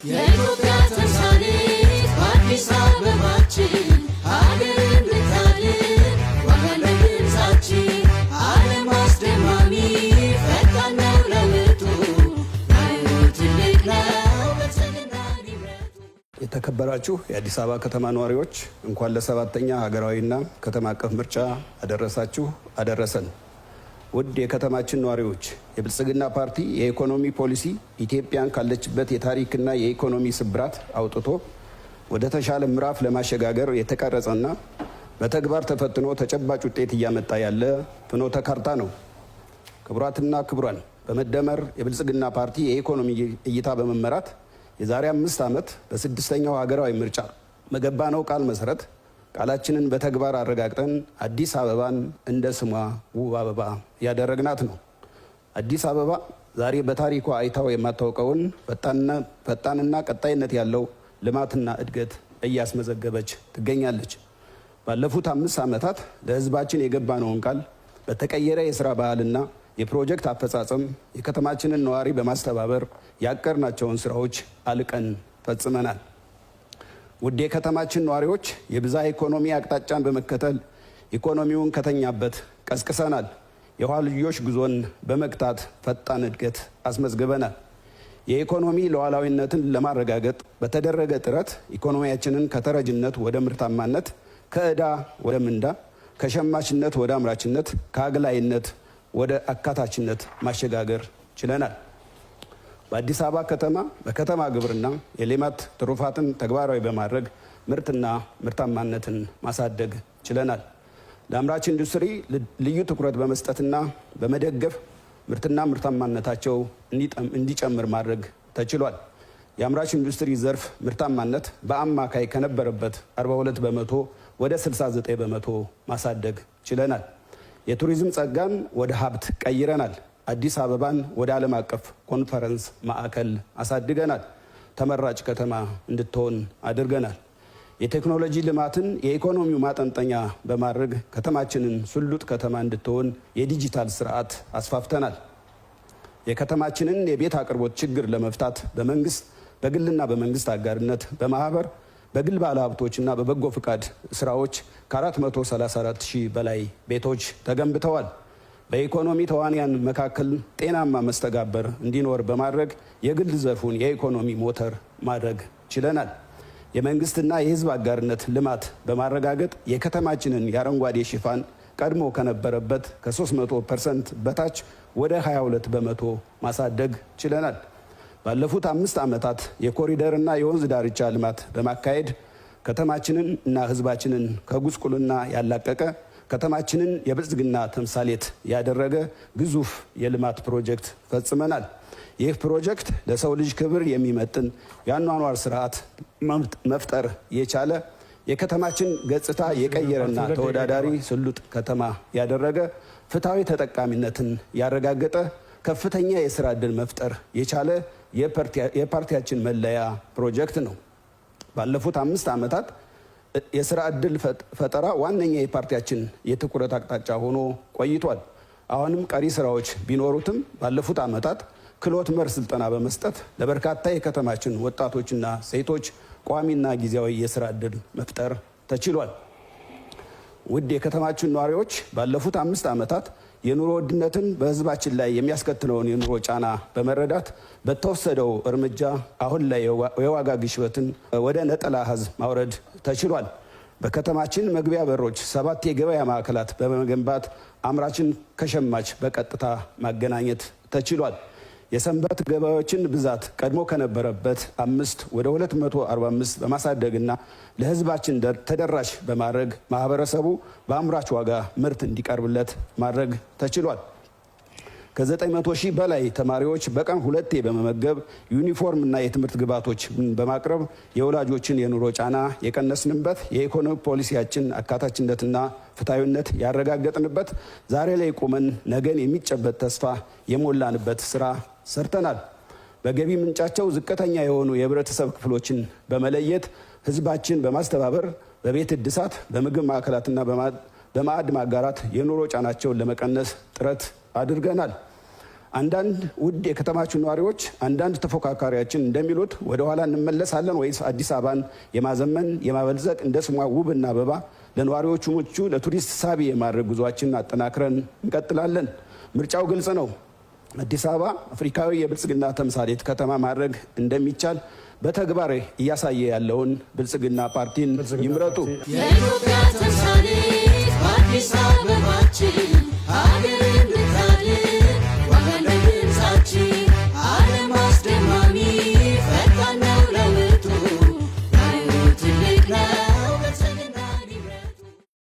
የኢትዮጵያ ተምሳሌት በአዲስ አበባችን ሀገርን እንድታድን ወገን በድምፃችን ዓለም አስደማሚ ፈጣን ነው ለውጡ ትልቅ ነው ብልጽግና ሊመጡ። የተከበራችሁ የአዲስ አበባ ከተማ ነዋሪዎች እንኳን ለሰባተኛ ሀገራዊና ከተማ አቀፍ ምርጫ አደረሳችሁ አደረሰን። ውድ የከተማችን ነዋሪዎች የብልጽግና ፓርቲ የኢኮኖሚ ፖሊሲ ኢትዮጵያን ካለችበት የታሪክና የኢኮኖሚ ስብራት አውጥቶ ወደ ተሻለ ምዕራፍ ለማሸጋገር የተቀረጸና በተግባር ተፈትኖ ተጨባጭ ውጤት እያመጣ ያለ ፍኖተ ካርታ ነው። ክቡራትና ክቡራን፣ በመደመር የብልጽግና ፓርቲ የኢኮኖሚ እይታ በመመራት የዛሬ 5 ዓመት በስድስተኛው ሀገራዊ ምርጫ በገባነው ቃል መሰረት ቃላችንን በተግባር አረጋግጠን አዲስ አበባን እንደ ስሟ ውብ አበባ ያደረግናት ነው። አዲስ አበባ ዛሬ በታሪኳ አይታው የማታውቀውን ፈጣንና ቀጣይነት ያለው ልማትና እድገት እያስመዘገበች ትገኛለች። ባለፉት 5 ዓመታት ለሕዝባችን የገባነውን ቃል በተቀየረ የሥራ ባህልና የፕሮጀክት አፈጻጸም የከተማችንን ነዋሪ በማስተባበር ያቀርናቸውን ስራዎች አልቀን ፈጽመናል። ውድ የከተማችን ነዋሪዎች የብዝሃ ኢኮኖሚ አቅጣጫን በመከተል ኢኮኖሚውን ከተኛበት ቀስቅሰናል። የኋልዮሽ ጉዞን በመግታት ፈጣን እድገት አስመዝግበናል። የኢኮኖሚ ሉዓላዊነትን ለማረጋገጥ በተደረገ ጥረት ኢኮኖሚያችንን ከተረጅነት ወደ ምርታማነት፣ ከዕዳ ወደ ምንዳ፣ ከሸማችነት ወደ አምራችነት፣ ከአግላይነት ወደ አካታችነት ማሸጋገር ችለናል። በአዲስ አበባ ከተማ በከተማ ግብርና የሌማት ትሩፋትን ተግባራዊ በማድረግ ምርትና ምርታማነትን ማሳደግ ችለናል። ለአምራች ኢንዱስትሪ ልዩ ትኩረት በመስጠትና በመደገፍ ምርትና ምርታማነታቸው እንዲጨምር ማድረግ ተችሏል። የአምራች ኢንዱስትሪ ዘርፍ ምርታማነት በአማካይ ከነበረበት 42 በመቶ ወደ 69 በመቶ ማሳደግ ችለናል። የቱሪዝም ጸጋን ወደ ሀብት ቀይረናል። አዲስ አበባን ወደ ዓለም አቀፍ ኮንፈረንስ ማዕከል አሳድገናል። ተመራጭ ከተማ እንድትሆን አድርገናል። የቴክኖሎጂ ልማትን የኢኮኖሚው ማጠንጠኛ በማድረግ ከተማችንን ስሉጥ ከተማ እንድትሆን የዲጂታል ስርዓት አስፋፍተናል። የከተማችንን የቤት አቅርቦት ችግር ለመፍታት በመንግስት በግልና በመንግስት አጋርነት በማህበር በግል ባለሀብቶችና በበጎ ፍቃድ ስራዎች ከ434 ሺህ በላይ ቤቶች ተገንብተዋል። በኢኮኖሚ ተዋንያን መካከል ጤናማ መስተጋበር እንዲኖር በማድረግ የግል ዘርፉን የኢኮኖሚ ሞተር ማድረግ ችለናል። የመንግስትና የህዝብ አጋርነት ልማት በማረጋገጥ የከተማችንን የአረንጓዴ ሽፋን ቀድሞ ከነበረበት ከ300% በታች ወደ 22 በመቶ ማሳደግ ችለናል። ባለፉት 5 ዓመታት የኮሪደርና የወንዝ ዳርቻ ልማት በማካሄድ ከተማችንን እና ህዝባችንን ከጉስቁልና ያላቀቀ ከተማችንን የብልጽግና ተምሳሌት ያደረገ ግዙፍ የልማት ፕሮጀክት ፈጽመናል። ይህ ፕሮጀክት ለሰው ልጅ ክብር የሚመጥን የአኗኗር ስርዓት መፍጠር የቻለ የከተማችን ገጽታ የቀየረና ተወዳዳሪ ስሉጥ ከተማ ያደረገ ፍትሐዊ ተጠቃሚነትን ያረጋገጠ ከፍተኛ የስራ ዕድል መፍጠር የቻለ የፓርቲያችን መለያ ፕሮጀክት ነው። ባለፉት 5 ዓመታት የስራ ዕድል ፈጠራ ዋነኛ የፓርቲያችን የትኩረት አቅጣጫ ሆኖ ቆይቷል። አሁንም ቀሪ ስራዎች ቢኖሩትም ባለፉት ዓመታት ክህሎት መር ስልጠና በመስጠት ለበርካታ የከተማችን ወጣቶችና ሴቶች ቋሚና ጊዜያዊ የስራ ዕድል መፍጠር ተችሏል። ውድ የከተማችን ነዋሪዎች ባለፉት 5 ዓመታት የኑሮ ውድነትን በህዝባችን ላይ የሚያስከትለውን የኑሮ ጫና በመረዳት በተወሰደው እርምጃ አሁን ላይ የዋጋ ግሽበትን ወደ ነጠላ አሃዝ ማውረድ ተችሏል። በከተማችን መግቢያ በሮች 7 የገበያ ማዕከላት በመገንባት አምራችን ከሸማች በቀጥታ ማገናኘት ተችሏል። የሰንበት ገበያዎችን ብዛት ቀድሞ ከነበረበት 5 ወደ 245 በማሳደግና ለህዝባችን ተደራሽ በማድረግ ማህበረሰቡ በአምራች ዋጋ ምርት እንዲቀርብለት ማድረግ ተችሏል። ከ900 ሺህ በላይ ተማሪዎች በቀን 2 በመመገብ ዩኒፎርም እና የትምህርት ግብዓቶች በማቅረብ የወላጆችን የኑሮ ጫና የቀነስንበት የኢኮኖሚ ፖሊሲያችን አካታችነትና ፍትሐዊነት ያረጋገጥንበት ዛሬ ላይ ቆመን ነገን የሚጨበጥ ተስፋ የሞላንበት ስራ ሰርተናል። በገቢ ምንጫቸው ዝቅተኛ የሆኑ የህብረተሰብ ክፍሎችን በመለየት ህዝባችን በማስተባበር በቤት እድሳት፣ በምግብ ማዕከላትና በማዕድ ማጋራት የኑሮ ጫናቸውን ለመቀነስ ጥረት አድርገናል። አንዳንድ ውድ የከተማችን ነዋሪዎች አንዳንድ ተፎካካሪያችን እንደሚሉት ወደ ኋላ እንመለሳለን ወይስ አዲስ አበባን የማዘመን የማበልጸግ እንደ ስሟ ውብና አበባ ለነዋሪዎቹ ምቹ ለቱሪስት ሳቢ የማድረግ ጉዟችንን አጠናክረን እንቀጥላለን? ምርጫው ግልጽ ነው። አዲስ አበባ አፍሪካዊ የብልጽግና ተምሳሌት ከተማ ማድረግ እንደሚቻል በተግባር እያሳየ ያለውን ብልጽግና ፓርቲን ይምረጡ። የኢትዮጵያ ተምሳሌት በአዲስ አበባችን